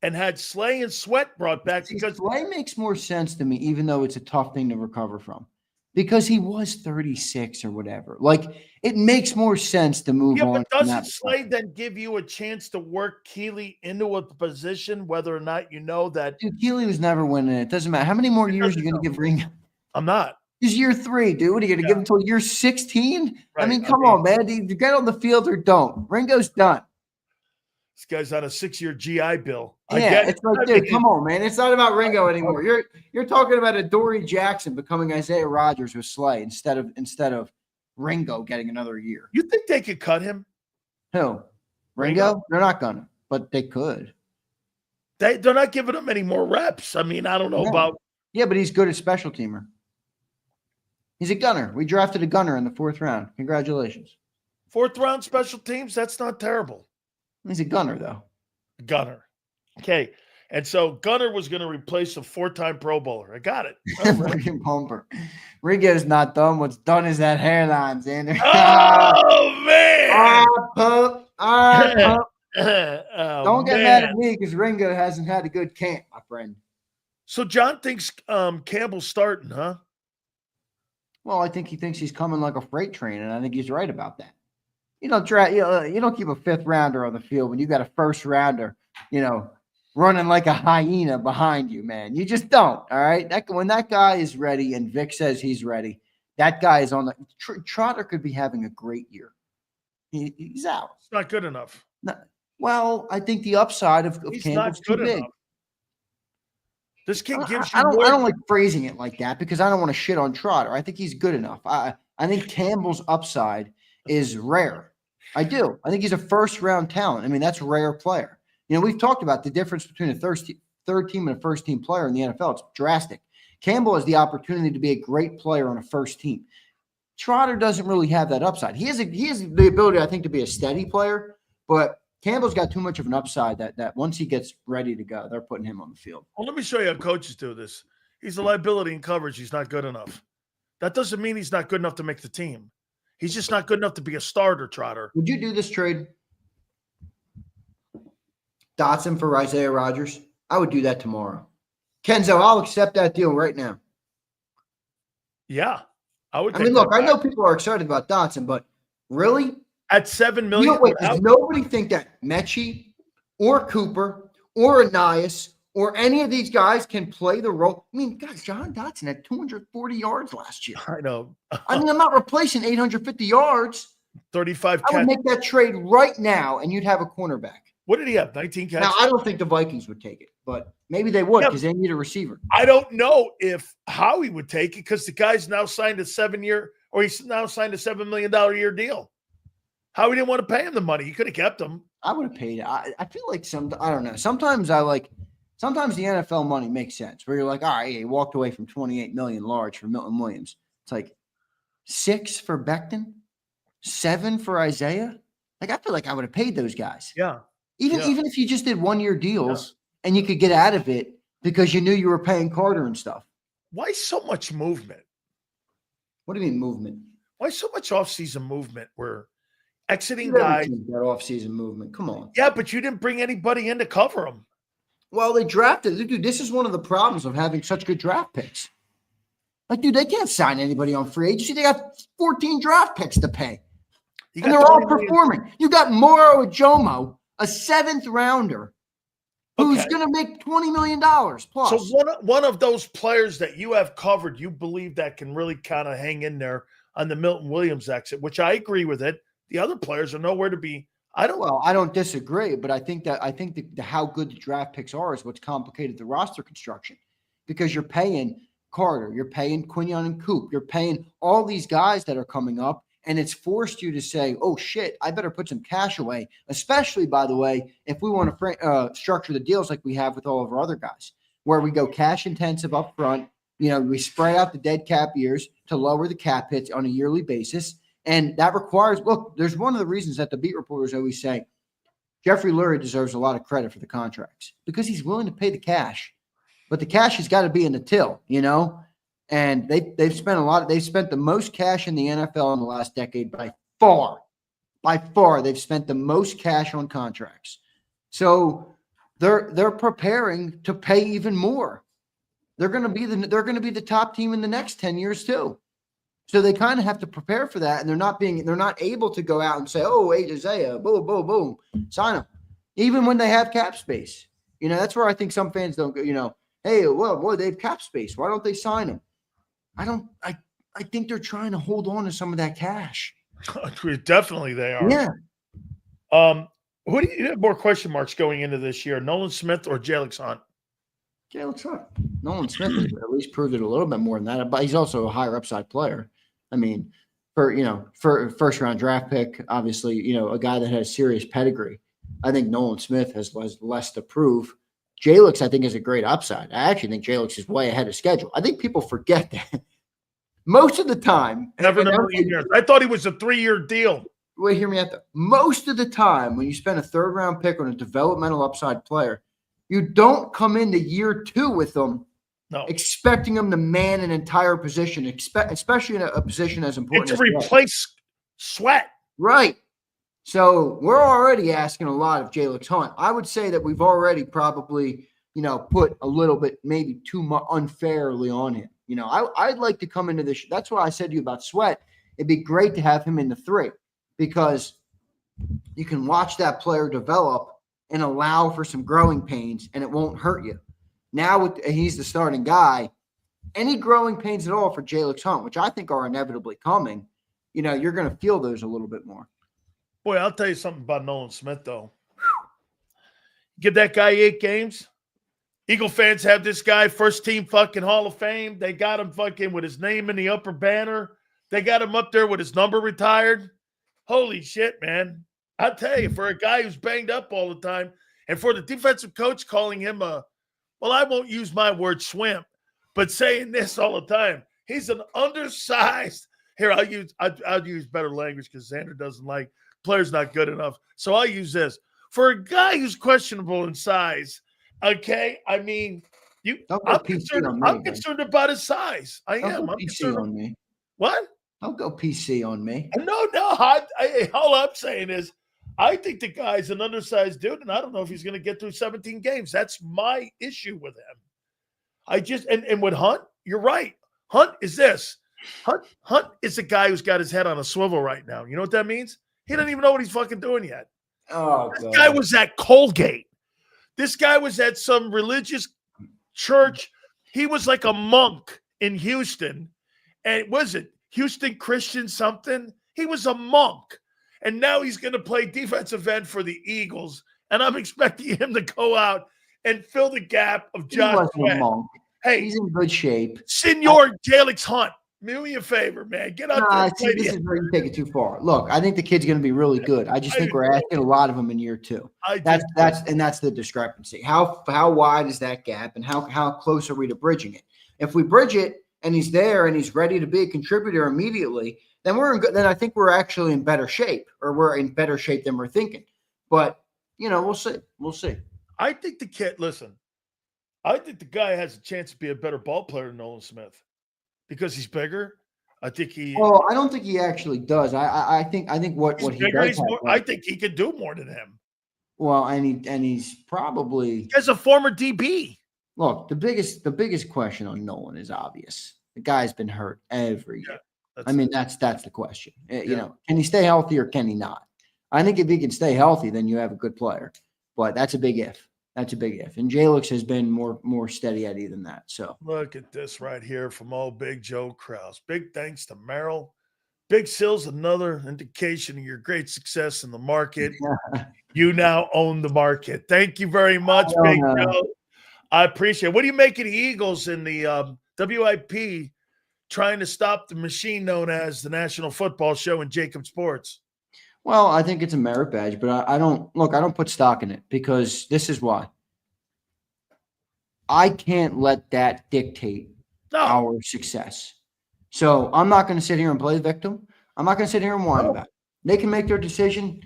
[SPEAKER 1] And had Slay and Sweat brought back because
[SPEAKER 2] Slay makes more sense to me, even though it's a tough thing to recover from. Because he was 36 or whatever. Like, it makes more sense to move on.
[SPEAKER 1] But doesn't Slay then give you a chance to work Keeley into a position, whether or not you know that?
[SPEAKER 2] Dude, Keeley was never winning it. It doesn't matter. How many more years are you going to give Ringo?
[SPEAKER 1] I'm not.
[SPEAKER 2] He's year 3, dude. What are you going to give him until year 16?
[SPEAKER 1] Right.
[SPEAKER 2] I mean, come on, man. Do you get on the field or don't? Ringo's done.
[SPEAKER 1] This guy's on a 6-year GI Bill.
[SPEAKER 2] Yeah, it's like, dude, come on, man. It's not about Ringo anymore. You're talking about a Dory Jackson becoming Isaiah Rodgers with Slay instead of Ringo getting another year.
[SPEAKER 1] You think they could cut him?
[SPEAKER 2] Who? Ringo? They're not gonna, but they could.
[SPEAKER 1] They're not giving him any more reps. I mean, I don't know about.
[SPEAKER 2] Yeah, but he's good at special teamer. He's a gunner. We drafted a gunner in the 4th round. Congratulations.
[SPEAKER 1] 4th round special teams? That's not terrible.
[SPEAKER 2] He's a gunner, though.
[SPEAKER 1] Gunner. Okay. And so Gunner was going to replace a 4-time Pro Bowler. I got it.
[SPEAKER 2] Freaking bumper. Ringo's not done. What's done is that hairline, Zander.
[SPEAKER 1] Oh, man.
[SPEAKER 2] Don't get mad at me because Ringo hasn't had a good camp, my friend.
[SPEAKER 1] So John thinks Campbell's starting, huh?
[SPEAKER 2] Well, I think he thinks he's coming like a freight train, and I think he's right about that. You don't keep a 5th rounder on the field when you got a 1st rounder, running like a hyena behind you, man. You just don't, all right? When that guy is ready and Vic says he's ready, that guy is on the Trotter could be having a great year. He's out.
[SPEAKER 1] It's not good enough.
[SPEAKER 2] No, well, I think the upside of Campbell's too big.
[SPEAKER 1] Enough. This kid gives you
[SPEAKER 2] I don't like phrasing it like that because I don't want to shit on Trotter. I think he's good enough. I think Campbell's upside is rare. I do. I think he's a 1st-round talent. I mean, that's a rare player. We've talked about the difference between a third team and a 1st-team player in the NFL. It's drastic. Campbell has the opportunity to be a great player on a 1st team. Trotter doesn't really have that upside. He has the ability, I think, to be a steady player, but Campbell's got too much of an upside that once he gets ready to go, they're putting him on the field.
[SPEAKER 1] Well, let me show you how coaches do this. He's a liability in coverage. He's not good enough. That doesn't mean he's not good enough to make the team. He's just not good enough to be a starter, Trotter.
[SPEAKER 2] Would you do this trade? Dotson for Isaiah Rodgers? I would do that tomorrow. Kenzo, I'll accept that deal right now.
[SPEAKER 1] Yeah, I would.
[SPEAKER 2] I mean, look, I know people are excited about Dotson, but really?
[SPEAKER 1] At $7 million?
[SPEAKER 2] Does nobody think that Mechie or Cooper or Anias or any of these guys can play the role? I mean, God, John Dotson had 240 yards last year.
[SPEAKER 1] I know.
[SPEAKER 2] I mean, I'm not replacing 850 yards.
[SPEAKER 1] 35
[SPEAKER 2] I would make that trade right now, and you'd have a cornerback.
[SPEAKER 1] What did he have? 19 catches?
[SPEAKER 2] Now, I don't think the Vikings would take it, but maybe they would because they need a receiver.
[SPEAKER 1] I don't know if Howie would take it because the guy's now signed a 7-year or he's now signed a $7 million a year deal. Howie didn't want to pay him the money. He could have kept him.
[SPEAKER 2] I would have paid it. I feel like I don't know. Sometimes the NFL money makes sense where you're like, all right, he walked away from $28 million large for Milton Williams. It's like 6 for Becton, 7 for Isaiah. Like, I feel like I would have paid those guys.
[SPEAKER 1] Yeah.
[SPEAKER 2] Even if you just did 1-year deals and you could get out of it because you knew you were paying Carter and stuff.
[SPEAKER 1] Why so much movement?
[SPEAKER 2] What do you mean movement?
[SPEAKER 1] Why so much offseason movement where exiting guys?
[SPEAKER 2] That offseason movement. Come on.
[SPEAKER 1] Yeah, but you didn't bring anybody in to cover them.
[SPEAKER 2] Well, they drafted. Dude, this is one of the problems of having such good draft picks. Like, dude, they can't sign anybody on free agency. They got 14 draft picks to pay. And they're all performing. You got Moro Ajomo, a 7th rounder, who's going to make $20 million plus.
[SPEAKER 1] So one of those players that you have covered, you believe that can really kind of hang in there on the Milton Williams exit, which I agree with it. The other players are nowhere to be. I don't
[SPEAKER 2] disagree, but I think how good the draft picks are is what's complicated the roster construction, because you're paying Carter, you're paying Quinion and Coop, you're paying all these guys that are coming up, and it's forced you to say, oh shit, I better put some cash away, especially, by the way, if we want to structure the deals like we have with all of our other guys, where we go cash intensive up front. We spread out the dead cap years to lower the cap hits on a yearly basis. And that requires, look, there's one of the reasons that the beat reporters always say Jeffrey Lurie deserves a lot of credit for the contracts, because he's willing to pay the cash, but the cash has got to be in the till, and they've spent the most cash in the NFL in the last decade by far. They've spent the most cash on contracts. So they're preparing to pay even more. They're going to be the top team in the next 10 years too. So they kind of have to prepare for that, and they're not able to go out and say, "Oh, wait, Isaiah, boom, boom, boom, sign him," even when they have cap space. That's where I think some fans don't go. Hey, well, boy, they have cap space. Why don't they sign him? I think they're trying to hold on to some of that cash.
[SPEAKER 1] Definitely, they are.
[SPEAKER 2] Yeah.
[SPEAKER 1] Who do you have more question marks going into this year? Nolan Smith or Jalen Hunt?
[SPEAKER 2] Jalen Hunt. Nolan Smith has at least proved it a little bit more than that, but he's also a higher upside player. I mean, for a first round draft pick, obviously, a guy that has serious pedigree. I think Nolan Smith has less to prove. Jalix, I think, is a great upside. I actually think Jalix is way ahead of schedule. I think people forget that most of the time.
[SPEAKER 1] Never in a million years. I thought he was a 3-year deal.
[SPEAKER 2] Wait, hear me out there. Most of the time, when you spend a 3rd round pick on a developmental upside player, you don't come into year 2 with them expecting them to man an entire position, especially in a position as important
[SPEAKER 1] to replace Sweat.
[SPEAKER 2] Right. So we're already asking a lot of Jalix Hunt. I would say that we've already probably, put a little bit, maybe too much unfairly on him. I'd like to come into this. That's why I said to you about Sweat. It'd be great to have him in the 3, because you can watch that player develop and allow for some growing pains, and it won't hurt you. Now he's the starting guy. Any growing pains at all for Jalix Hunt, which I think are inevitably coming, you're going to feel those a little bit more.
[SPEAKER 1] Boy, I'll tell you something about Nolan Smith, though. Give that guy 8 games. Eagle fans have this guy first team fucking Hall of Fame. They got him fucking with his name in the upper banner. They got him up there with his number retired. Holy shit, man. I'll tell you, for a guy who's banged up all the time, and for the defensive coach calling him I won't use my word swimp, but saying this all the time, he's an undersized. Here, I'll use better language because Zander doesn't like players not good enough. So I'll use this. For a guy who's questionable in size, okay, I mean, I'm concerned about his size. I am. I'm concerned
[SPEAKER 2] on me.
[SPEAKER 1] What?
[SPEAKER 2] Don't go PC on me.
[SPEAKER 1] No. All I'm saying is, I think the guy's an undersized dude, and I don't know if he's going to get through 17 games. That's my issue with him. And with Hunt, you're right. Hunt is this. Hunt is a guy who's got his head on a swivel right now. You know what that means? He doesn't even know what he's fucking doing yet.
[SPEAKER 2] Oh,
[SPEAKER 1] this guy was at Colgate. This guy was at some religious church. He was like a monk in Houston. And was it Houston Christian something? He was a monk. And now he's going to play defensive end for the Eagles. And I'm expecting him to go out and fill the gap of Josh Sweat.
[SPEAKER 2] Hey, he's in good shape.
[SPEAKER 1] Senor Jalix Hunt, do me a favor, man. Get out there.
[SPEAKER 2] This is where you take it too far. Look, I think the kid's going to be really good. I just think we're asking a lot of him in year 2. That's the discrepancy. How wide is that gap, and how close are we to bridging it? If we bridge it and he's there and he's ready to be a contributor immediately, then then I think we're actually in better shape, or we're in better shape than we're thinking. But, we'll see. We'll see.
[SPEAKER 1] I think the kid, listen, I think the guy has a chance to be a better ball player than Nolan Smith because he's bigger. I think he.
[SPEAKER 2] Well, I don't think he actually does. I think what he does.
[SPEAKER 1] I think he could do more than him.
[SPEAKER 2] Well, and he's probably
[SPEAKER 1] as a former DB.
[SPEAKER 2] Look, the biggest question on Nolan is obvious. The guy's been hurt every year. I
[SPEAKER 1] it.
[SPEAKER 2] mean, that's the question. You know, can he stay healthy or can he not? I think if he can stay healthy, then you have a good player. But that's a big if. That's a big if. And Jalix has been more steady Eddie than that. So
[SPEAKER 1] Look at this right here from old Big Joe Krause. Big thanks to Merrill. Big Sills, another indication of your great success in the market. You now own the market. Thank you very much, Big Joe. I appreciate it. What do you make of the Eagles in the WIP trying to stop the machine known as the National Football Show and JAKIB Sports?
[SPEAKER 2] Well, I think it's a merit badge, but I don't put stock in it because this is why. I can't let that dictate our success. So I'm not going to sit here and play the victim. I'm not going to sit here and whine about it. They can make their decision.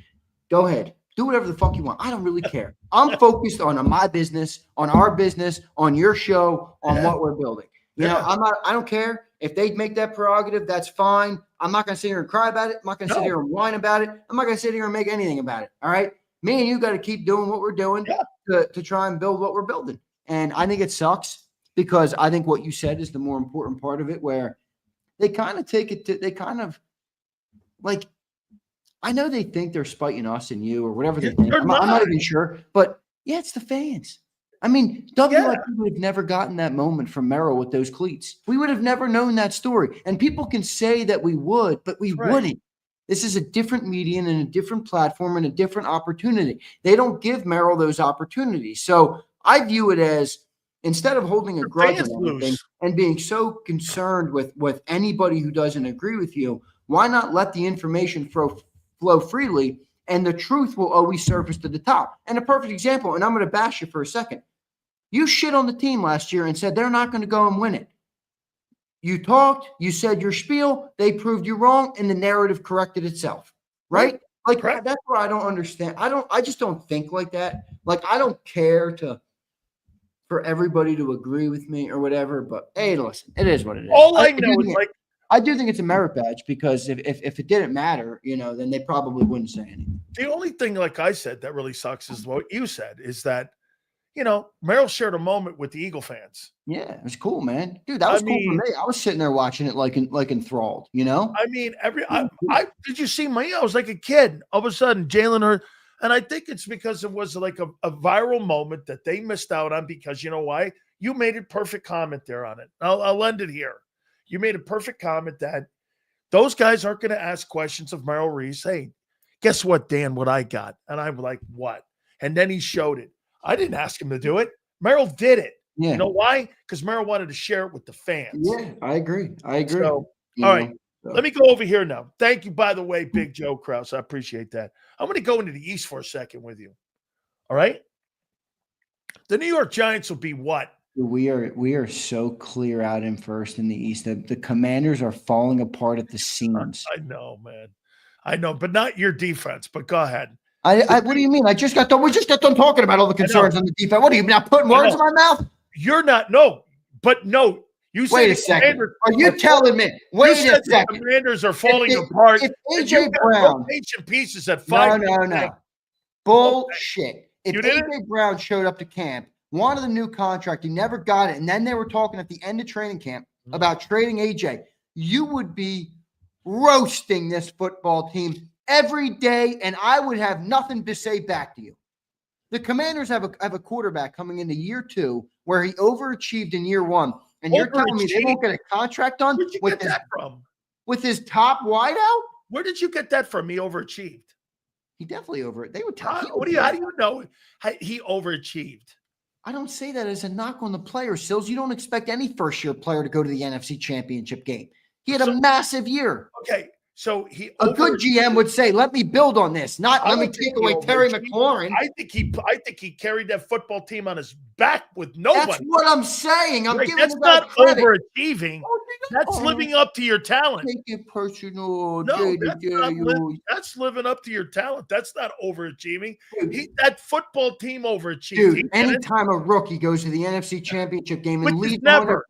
[SPEAKER 2] Go ahead. Do whatever the fuck you want. I don't really care. I'm focused on my business, on our business, on your show, on what we're building. You know, I don't care. If they make that prerogative, that's fine. I'm not going to sit here and cry about it. I'm not going to sit here and whine about it. I'm not going to sit here and make anything about it. All right. Me and you got to keep doing what we're doing to try and build what we're building. And I think it sucks because I think what you said is the more important part of it, where they kind of take it to, they kind of like, I know they think they're spiting us and you or whatever they think. I'm not even sure, but it's the fans. I mean, WIP would have never gotten that moment from Merrill with those cleats. We would have never known that story. And people can say that we would, but we wouldn't. This is a different medium and a different platform and a different opportunity. They don't give Merrill those opportunities. So I view it as, instead of holding a grudge on anything and being so concerned with anybody who doesn't agree with you, why not let the information flow freely, and the truth will always surface to the top? And a perfect example, and I'm going to bash you for a second. You shit on the team last year and said they're not going to go and win it. You talked, you said your spiel, they proved you wrong, and the narrative corrected itself, right? Like, that's what I don't understand. I just don't think like that. Like, I don't care for everybody to agree with me or whatever, but hey, listen, it is what it is.
[SPEAKER 1] All I know is
[SPEAKER 2] I do think it's a merit badge because if it didn't matter, you know, then they probably wouldn't say anything.
[SPEAKER 1] The only thing, like I said, that really sucks is what you said, is that, you know, Merrill shared a moment with the Eagle fans.
[SPEAKER 2] Yeah, it was cool, man. Dude, that was cool for me. I was sitting there watching it like enthralled, you know?
[SPEAKER 1] I mean, I did you see me? I was like a kid. All of a sudden, Jalen Hurts, and I think it's because it was like a viral moment that they missed out on because, you know why? You made a perfect comment there on it. I'll end it here. You made a perfect comment that those guys aren't going to ask questions of Merrill Reese. Hey, guess what, Dan, what I got? And I'm like, what? And then he showed it. I didn't ask him to do it. Merrill did it.
[SPEAKER 2] Yeah.
[SPEAKER 1] You know why? Because Merrill wanted to share it with the fans.
[SPEAKER 2] Yeah, I agree.
[SPEAKER 1] So, all right. Let me go over here now. Thank you, by the way, Big Joe Krause. I appreciate that. I'm going to go into the East for a second with you. All right? The New York Giants will be what?
[SPEAKER 2] We are so clear out in first in the East. The Commanders are falling apart at the seams.
[SPEAKER 1] I know, man. I know, but not your defense. But go ahead.
[SPEAKER 2] What do you mean? We just got done talking about all the concerns on the defense. What are you not putting words in my mouth?
[SPEAKER 1] You're not. No, but no. You
[SPEAKER 2] wait a second. Are you telling me? Wait a second.
[SPEAKER 1] The Commanders are falling apart.
[SPEAKER 2] If AJ Brown,
[SPEAKER 1] ancient pieces at 5.
[SPEAKER 2] No. Bullshit. If AJ Brown showed up to camp, wanted a new contract, he never got it, and then they were talking at the end of training camp about trading AJ, you would be roasting this football team every day, and I would have nothing to say back to you. The Commanders have a quarterback coming into year 2 where he overachieved in year 1, and you're telling me they won't get a contract done with his top wideout?
[SPEAKER 1] Where did you get that from? He overachieved.
[SPEAKER 2] He definitely They would tell.
[SPEAKER 1] How do you know he overachieved?
[SPEAKER 2] I don't say that as a knock on the player, Sills. You don't expect any first-year player to go to the NFC Championship game. He had a massive year.
[SPEAKER 1] Okay, so
[SPEAKER 2] a good GM would say, "Let me build on this, not let me take away Terry McLaurin."
[SPEAKER 1] I think he carried that football team on his back with no one.
[SPEAKER 2] That's what I'm saying. I'm giving
[SPEAKER 1] that's not overachieving. That's living up to your talent.
[SPEAKER 2] Take it personal.
[SPEAKER 1] No, that's living up to your talent. That's not overachieving. That football team overachieved.
[SPEAKER 2] Dude, anytime a rookie goes to the NFC Championship game and leads never.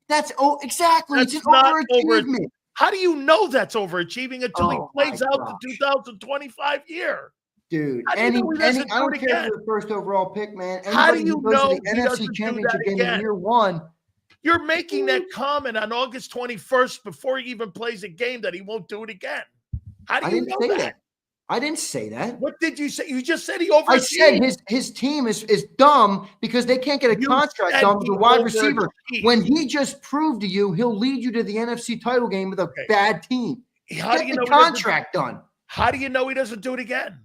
[SPEAKER 2] That's exactly. It's not overachievement.
[SPEAKER 1] How do you know that's overachieving until he plays out the 2025 year?
[SPEAKER 2] Dude, I don't care if you're the first overall pick, man.
[SPEAKER 1] How do you know
[SPEAKER 2] the NFC Championship game in year 1?
[SPEAKER 1] You're making that comment on August 21st before he even plays a game that he won't do it again. How do you know that?
[SPEAKER 2] I didn't say that.
[SPEAKER 1] What did you say? You just said he
[SPEAKER 2] I said his team is dumb because they can't get a contract done with a wide receiver. When he just proved to you he'll lead you to the NFC title game with a bad team.
[SPEAKER 1] How do you know
[SPEAKER 2] the contract done?
[SPEAKER 1] How do you know he doesn't do it again?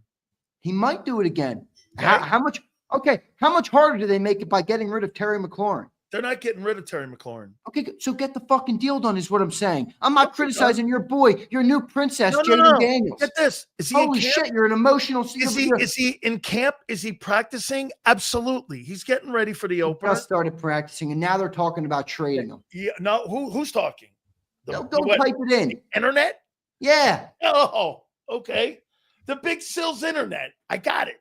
[SPEAKER 2] He might do it again.
[SPEAKER 1] Okay.
[SPEAKER 2] How much? Okay, how much harder do they make it by getting rid of Terry McLaurin?
[SPEAKER 1] They're not getting rid of Terry McLaurin.
[SPEAKER 2] Okay, so get the fucking deal done is what I'm saying. I'm not criticizing your boy, your new princess, Jaden Daniels.
[SPEAKER 1] Get this. Is he
[SPEAKER 2] Holy
[SPEAKER 1] in camp?
[SPEAKER 2] shit, you're an emotional.
[SPEAKER 1] Is he in camp? Is he practicing? Absolutely. He's getting ready for the opener.
[SPEAKER 2] Just started practicing, and now they're talking about trading him.
[SPEAKER 1] Yeah. No, who's talking?
[SPEAKER 2] Don't type it in.
[SPEAKER 1] The internet?
[SPEAKER 2] Yeah.
[SPEAKER 1] Oh, okay. The Big Sills internet. I got it.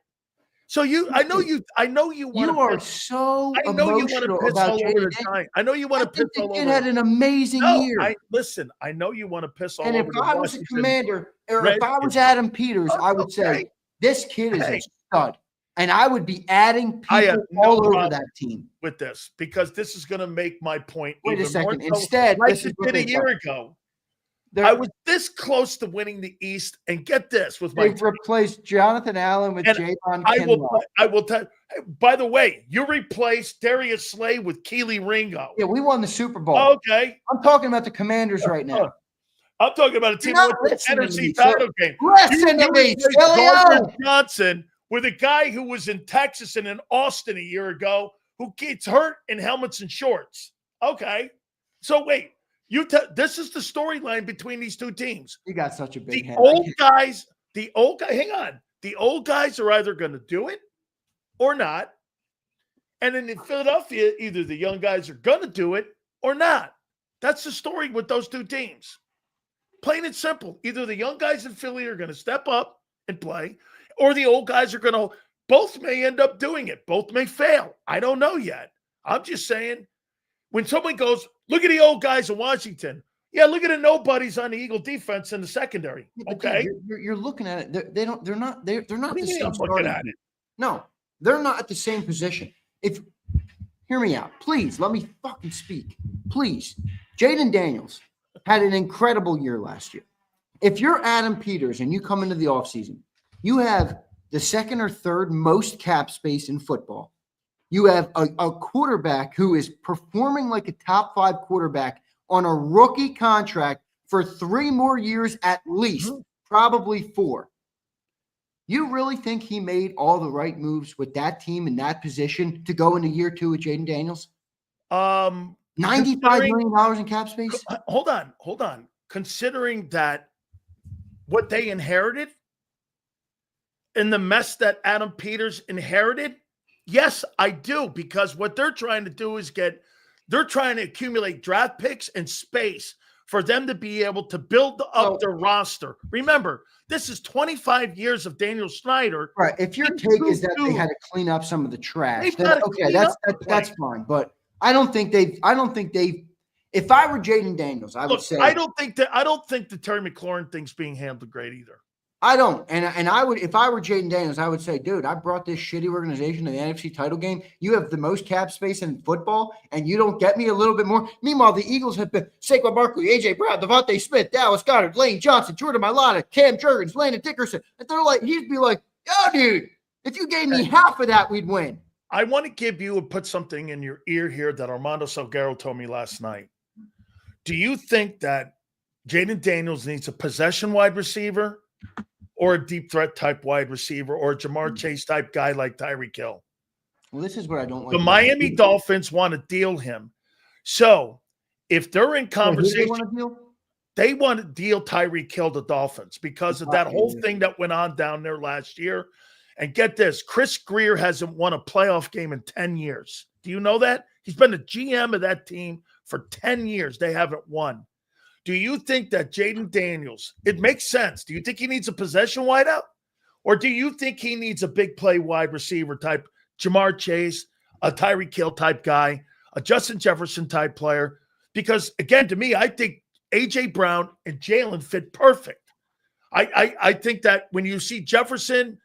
[SPEAKER 1] So I know you want
[SPEAKER 2] You are so emotional about Jaden.
[SPEAKER 1] I know you want to piss all over.
[SPEAKER 2] The kid had an amazing year.
[SPEAKER 1] I know you want to piss all over.
[SPEAKER 2] And if I was a Commander, or if I was Adam Peters, I would say this kid is a stud. And I would be adding people all over that team
[SPEAKER 1] with this, because this is going to make my point.
[SPEAKER 2] Wait a second. Instead,
[SPEAKER 1] this is what a year ago. I was this close to winning the East, and get this with my.
[SPEAKER 2] They've replaced Jonathan Allen with Javon Kinlaw.
[SPEAKER 1] I will tell. By the way, you replaced Darius Slay with Keely Ringo.
[SPEAKER 2] Yeah, we won the Super Bowl.
[SPEAKER 1] Okay,
[SPEAKER 2] I'm talking about the Commanders right now.
[SPEAKER 1] I'm talking about a team with an NFC title game.
[SPEAKER 2] Listen to me, Sileo.
[SPEAKER 1] Johnson with a guy who was in Texas and in Austin a year ago who gets hurt in helmets and shorts. Okay, so wait. This is the storyline between these two teams.
[SPEAKER 2] You got such a big head.
[SPEAKER 1] Hang on. The old guys are either going to do it or not. And then in Philadelphia, either the young guys are going to do it or not. That's the story with those two teams. Plain and simple. Either the young guys in Philly are going to step up and play, or the old guys are going to. Both may end up doing it. Both may fail. I don't know yet. I'm just saying, when someone goes, look at the old guys in Washington. Yeah, look at the nobodies on the Eagle defense in the secondary. Okay,
[SPEAKER 2] you're looking at it. They're not the same.
[SPEAKER 1] I'm looking at it.
[SPEAKER 2] No, they're not at the same position. Hear me out, please. Let me fucking speak, please. Jaden Daniels had an incredible year last year. If you're Adam Peters and you come into the offseason, you have the second or third most cap space in football. You have a quarterback who is performing like a top 5 quarterback on a rookie contract for 3 more years at least, probably 4. You really think he made all the right moves with that team in that position to go into year 2 with Jaden Daniels? $95 million in cap space?
[SPEAKER 1] Hold on. Considering that what they inherited and the mess that Adam Peters inherited, yes, I do, because what they're trying to do is they're trying to accumulate draft picks and space for them to be able to build up their roster. Remember, this is 25 years of Daniel Snyder.
[SPEAKER 2] Right. If your take is that they had to clean up some of the trash, then okay, that's fine. But I don't think they've. If I were Jaden Daniels, I would say
[SPEAKER 1] I don't think the Terry McLaurin thing's being handled great either.
[SPEAKER 2] I don't. And I would, if I were Jaden Daniels, I would say, dude, I brought this shitty organization to the NFC title game. You have the most cap space in football, and you don't get me a little bit more. Meanwhile, the Eagles have been Saquon Barkley, A.J. Brown, Devontae Smith, Dallas Goedert, Lane Johnson, Jordan Mailata, Cam Jurgens, Landon Dickerson. And they're like, he'd be like, yo, dude, if you gave me half of that, we'd win.
[SPEAKER 1] I want to give you and put something in your ear here that Armando Salguero told me last night. Do you think that Jaden Daniels needs a possession wide receiver or a deep threat type wide receiver, or a Jamar Chase type guy like Tyreek Hill?
[SPEAKER 2] Well, this is what I don't like.
[SPEAKER 1] The Miami Dolphins want to deal him. So if they're in conversation, they want to deal Tyreek Hill to Dolphins because of that whole thing that went on down there last year. And get this, Chris Grier hasn't won a playoff game in 10 years. Do you know that? He's been the GM of that team for 10 years. They haven't won. Do you think that Jaden Daniels, it makes sense? Do you think he needs a possession wideout? Or do you think he needs a big play wide receiver type, Jamar Chase, a Tyreek Hill type guy, a Justin Jefferson type player? Because, again, to me, I think A.J. Brown and Jalen fit perfect. I think that when you see Jefferson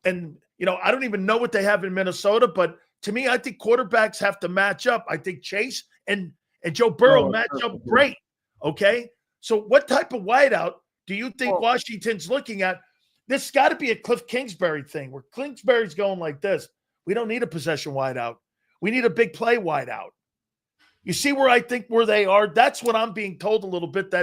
[SPEAKER 1] and, I don't even know what they have in Minnesota, but to me, I think quarterbacks have to match up. I think Chase and and Joe Burrow
[SPEAKER 2] Oh,
[SPEAKER 1] match
[SPEAKER 2] sure,
[SPEAKER 1] up
[SPEAKER 2] sure.
[SPEAKER 1] great. Okay. So what type of wideout do you think
[SPEAKER 2] Well-
[SPEAKER 1] Washington's looking at? This got to be a Cliff Kingsbury thing where Kingsbury's going like this. We don't need a possession wideout. We need a big play wideout. You see where they are? That's what I'm being told a little bit.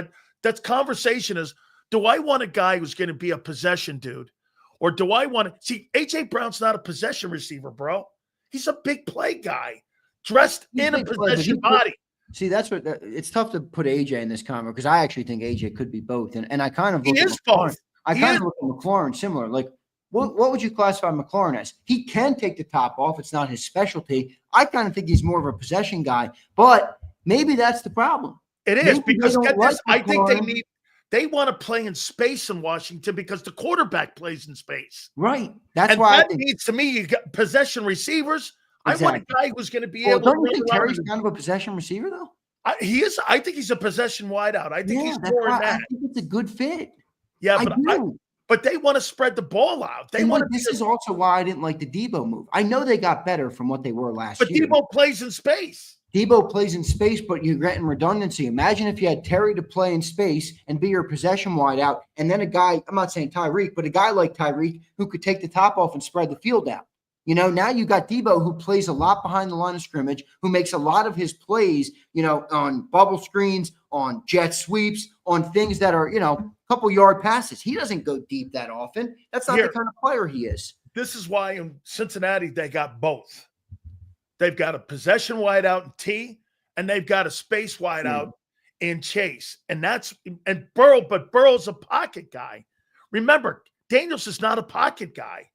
[SPEAKER 1] That's conversation is, do I want a guy who's going to be a possession dude? Or do I want to see AJ Brown's not a possession receiver, bro? He's a big play guy dressed
[SPEAKER 2] He's
[SPEAKER 1] in a
[SPEAKER 2] big play, but
[SPEAKER 1] possession body.
[SPEAKER 2] See, that's what it's tough to put AJ in this convo because I actually think AJ could be both. And I kind of
[SPEAKER 1] He
[SPEAKER 2] look at
[SPEAKER 1] is
[SPEAKER 2] McLaurin.
[SPEAKER 1] both.
[SPEAKER 2] I
[SPEAKER 1] He
[SPEAKER 2] kind
[SPEAKER 1] is.
[SPEAKER 2] of look at McLaurin similar. Like, what would you classify McLaurin as? He can take the top off. It's not his specialty. I kind of think he's more of a possession guy, but maybe that's the problem.
[SPEAKER 1] It is
[SPEAKER 2] Maybe they
[SPEAKER 1] because
[SPEAKER 2] don't
[SPEAKER 1] get
[SPEAKER 2] like
[SPEAKER 1] this, I think
[SPEAKER 2] McLaurin.
[SPEAKER 1] they want to play in space in Washington because the quarterback plays in space.
[SPEAKER 2] Right. That's
[SPEAKER 1] And
[SPEAKER 2] why
[SPEAKER 1] that
[SPEAKER 2] I think.
[SPEAKER 1] means to me, you got possession receivers.
[SPEAKER 2] Exactly.
[SPEAKER 1] I want a guy who's going to be
[SPEAKER 2] Well,
[SPEAKER 1] able to
[SPEAKER 2] don't you
[SPEAKER 1] run
[SPEAKER 2] think
[SPEAKER 1] around.
[SPEAKER 2] Terry's kind of a possession receiver, though?
[SPEAKER 1] He is. I think he's a possession wideout. I think he's
[SPEAKER 2] that's
[SPEAKER 1] more
[SPEAKER 2] why
[SPEAKER 1] than
[SPEAKER 2] I
[SPEAKER 1] that.
[SPEAKER 2] think it's a good fit.
[SPEAKER 1] Yeah,
[SPEAKER 2] I
[SPEAKER 1] but
[SPEAKER 2] do.
[SPEAKER 1] but they want to spread the ball out. They
[SPEAKER 2] And
[SPEAKER 1] want
[SPEAKER 2] look,
[SPEAKER 1] to.
[SPEAKER 2] this is also why I didn't like the Debo move. I know they got better from what they were last
[SPEAKER 1] But
[SPEAKER 2] year.
[SPEAKER 1] Debo plays in space.
[SPEAKER 2] Debo plays in space, but you're getting redundancy. Imagine if you had Terry to play in space and be your possession wideout, and then a guy, I'm not saying Tyreek, but a guy like Tyreek who could take the top off and spread the field out. Now you got Debo who plays a lot behind the line of scrimmage, who makes a lot of his plays, on bubble screens, on jet sweeps, on things that are, a couple yard passes. He doesn't go deep that often. That's not the kind of player he is.
[SPEAKER 1] This is why in Cincinnati they got both. They've got a possession wideout in T, and they've got a space wideout in Chase. And Burrow's a pocket guy. Remember, Daniels is not a pocket guy.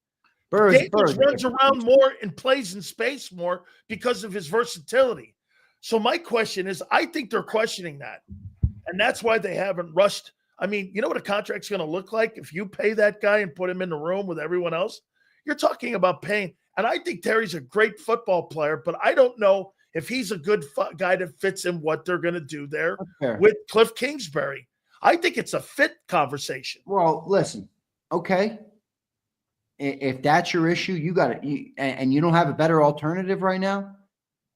[SPEAKER 1] Daniels runs around more and plays in space more because of his versatility. So my question is, I think they're questioning that. And that's why they haven't rushed. I mean, you know what a contract's going to look like if you pay that guy and put him in the room with everyone else? You're talking about paying. And I think Terry's a great football player, but I don't know if he's a good guy that fits in what they're going to do there with Cliff Kingsbury. I think it's a fit conversation.
[SPEAKER 2] Well, listen, okay. If that's your issue, you got it, and you don't have a better alternative right now.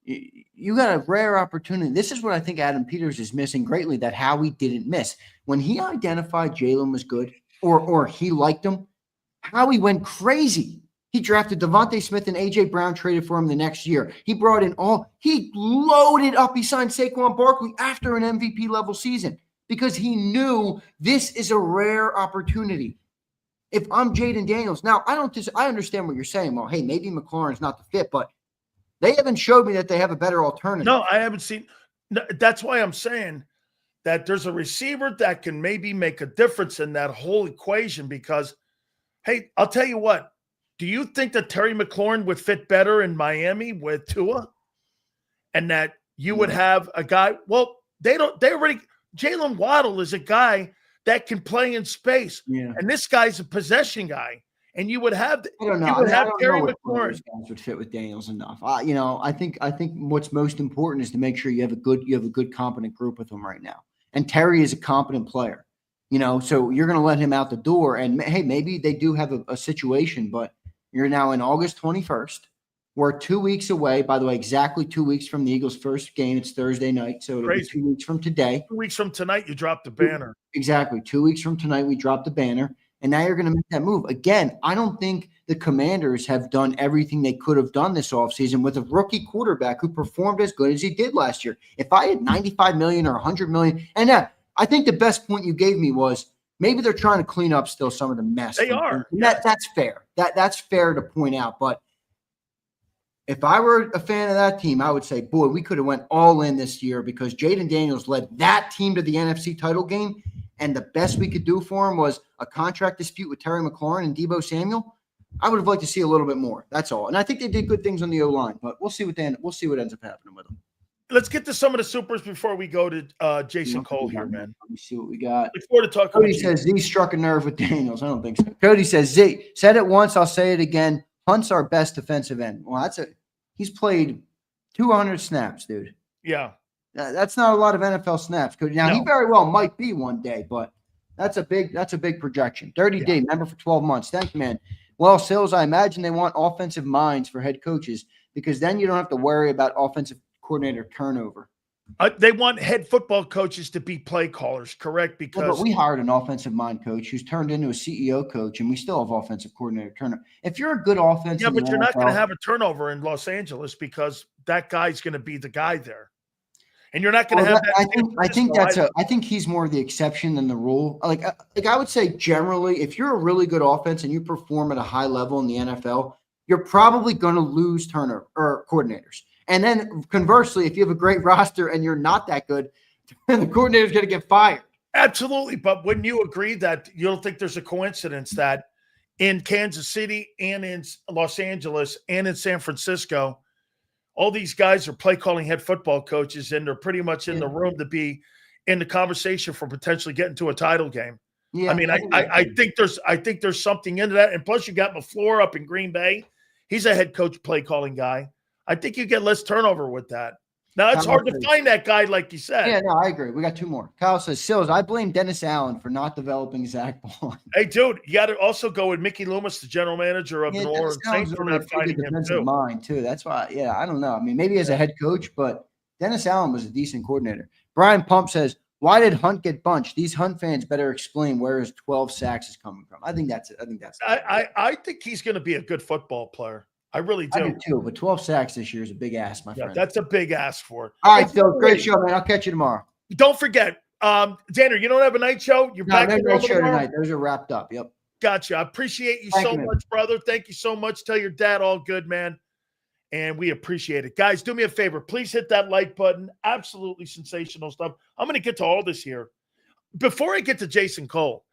[SPEAKER 2] You got a rare opportunity. This is what I think Adam Peters is missing greatly that Howie didn't miss. When he identified Jalen was good or he liked him, Howie went crazy. He drafted Devontae Smith and A.J. Brown, traded for him the next year. He brought in he loaded up. He signed Saquon Barkley after an MVP level season because he knew this is a rare opportunity. If I'm Jaden Daniels, now I understand what you're saying. Well, hey, maybe McLaurin's not the fit, but they haven't showed me that they have a better alternative.
[SPEAKER 1] No, I haven't seen. That's why I'm saying that there's a receiver that can maybe make a difference in that whole equation because, hey, I'll tell you what. Do you think that Terry McLaurin would fit better in Miami with Tua? And that you would have a guy, Jalen Waddle is a guy that can play in space.
[SPEAKER 2] Yeah.
[SPEAKER 1] And this guy's a possession guy. And you would have
[SPEAKER 2] I don't know.
[SPEAKER 1] You would have Terry
[SPEAKER 2] McLaurin.
[SPEAKER 1] McLaurin.
[SPEAKER 2] Guys would fit with Daniels enough. I think what's most important is to make sure you have a good competent group with them right now. And Terry is a competent player. So you're going to let him out the door. And hey, maybe they do have a situation, but you're now in August 21st. We're 2 weeks away. By the way, exactly 2 weeks from the Eagles' first game. It's Thursday night, so it'll be 2 weeks from today.
[SPEAKER 1] 2 weeks from tonight, you drop the banner.
[SPEAKER 2] Exactly. 2 weeks from tonight, we drop the banner. And now you're going to make that move. Again, I don't think the Commanders have done everything they could have done this offseason with a rookie quarterback who performed as good as he did last year. If I had $95 million or $100 million, and I think the best point you gave me was maybe they're trying to clean up still some of the mess.
[SPEAKER 1] They are.
[SPEAKER 2] That's fair. That's fair to point out. But if I were a fan of that team, I would say, boy, we could have went all in this year because Jaden Daniels led that team to the NFC title game. And the best we could do for him was a contract dispute with Terry McLaurin and Deebo Samuel. I would have liked to see a little bit more. That's all. And I think they did good things on the O-line, but we'll see what ends up happening with them.
[SPEAKER 1] Let's get to some of the supers before we go to Jason Cole here, man.
[SPEAKER 2] Let me see what we got.
[SPEAKER 1] Look forward to talking
[SPEAKER 2] Cody
[SPEAKER 1] with you.
[SPEAKER 2] says Z struck a nerve with Daniels. I don't think so. Cody says Z said it once. I'll say it again. Hunt's our best defensive end. Well, he's played 200 snaps, dude.
[SPEAKER 1] Yeah.
[SPEAKER 2] That's not a lot of NFL snaps. Now he very well might be one day, but that's a big projection. Dirty D, member for 12 months. Thank you, man. Well, Sills, I imagine they want offensive minds for head coaches because then you don't have to worry about offensive coordinator turnover.
[SPEAKER 1] They want head football coaches to be play callers, correct?
[SPEAKER 2] Yeah,
[SPEAKER 1] Because
[SPEAKER 2] but we hired an offensive mind coach who's turned into a CEO coach, and we still have offensive coordinator turnover. If you're a good offense,
[SPEAKER 1] yeah,
[SPEAKER 2] in the
[SPEAKER 1] but you're not going to
[SPEAKER 2] NFL,
[SPEAKER 1] have a turnover in Los Angeles because that guy's going to be the guy there, and you're not going to have that.
[SPEAKER 2] I think he's more the exception than the rule. Like I would say generally, if you're a really good offense and you perform at a high level in the NFL, you're probably going to lose turnover or coordinators. And then conversely, if you have a great roster and you're not that good, then the coordinator's going to get fired.
[SPEAKER 1] Absolutely, but wouldn't you agree that you don't think there's a coincidence that in Kansas City and in Los Angeles and in San Francisco, all these guys are play calling head football coaches, and they're pretty much in the room to be in the conversation for potentially getting to a title game.
[SPEAKER 2] Yeah,
[SPEAKER 1] I mean, I think there's something into that. And plus you got LaFleur up in Green Bay. He's a head coach play calling guy. I think you get less turnover with that. Now it's hard to find that guy, like you said.
[SPEAKER 2] Yeah, no, I agree. We got two more. Kyle says, Sills, I blame Dennis Allen for not developing Zach Bond.
[SPEAKER 1] Hey, dude, you got to also go with Mickey Loomis, the general manager of the New Orleans Saints, for not finding him too.
[SPEAKER 2] Mind too. That's why, yeah, I don't know. I mean, maybe as a head coach, but Dennis Allen was a decent coordinator. Brian Pump says, why did Hunt get bunched? These Hunt fans better explain where his 12 sacks is coming from. I think that's it.
[SPEAKER 1] I think he's going to be a good football player. I really do.
[SPEAKER 2] I do too, but 12 sacks this year is a big ask, my friend.
[SPEAKER 1] That's a big ask for it.
[SPEAKER 2] All right, Phil, great show, man. I'll catch you tomorrow.
[SPEAKER 1] Don't forget, Zander, you don't have a night show? You're back
[SPEAKER 2] no night show tonight. Those are wrapped up. Yep.
[SPEAKER 1] Gotcha. I appreciate you so much, brother. Thank you so much. Tell your dad all good, man. And we appreciate it. Guys, do me a favor. Please hit that like button. Absolutely sensational stuff. I'm going to get to all this here. Before I get to Jason Cole,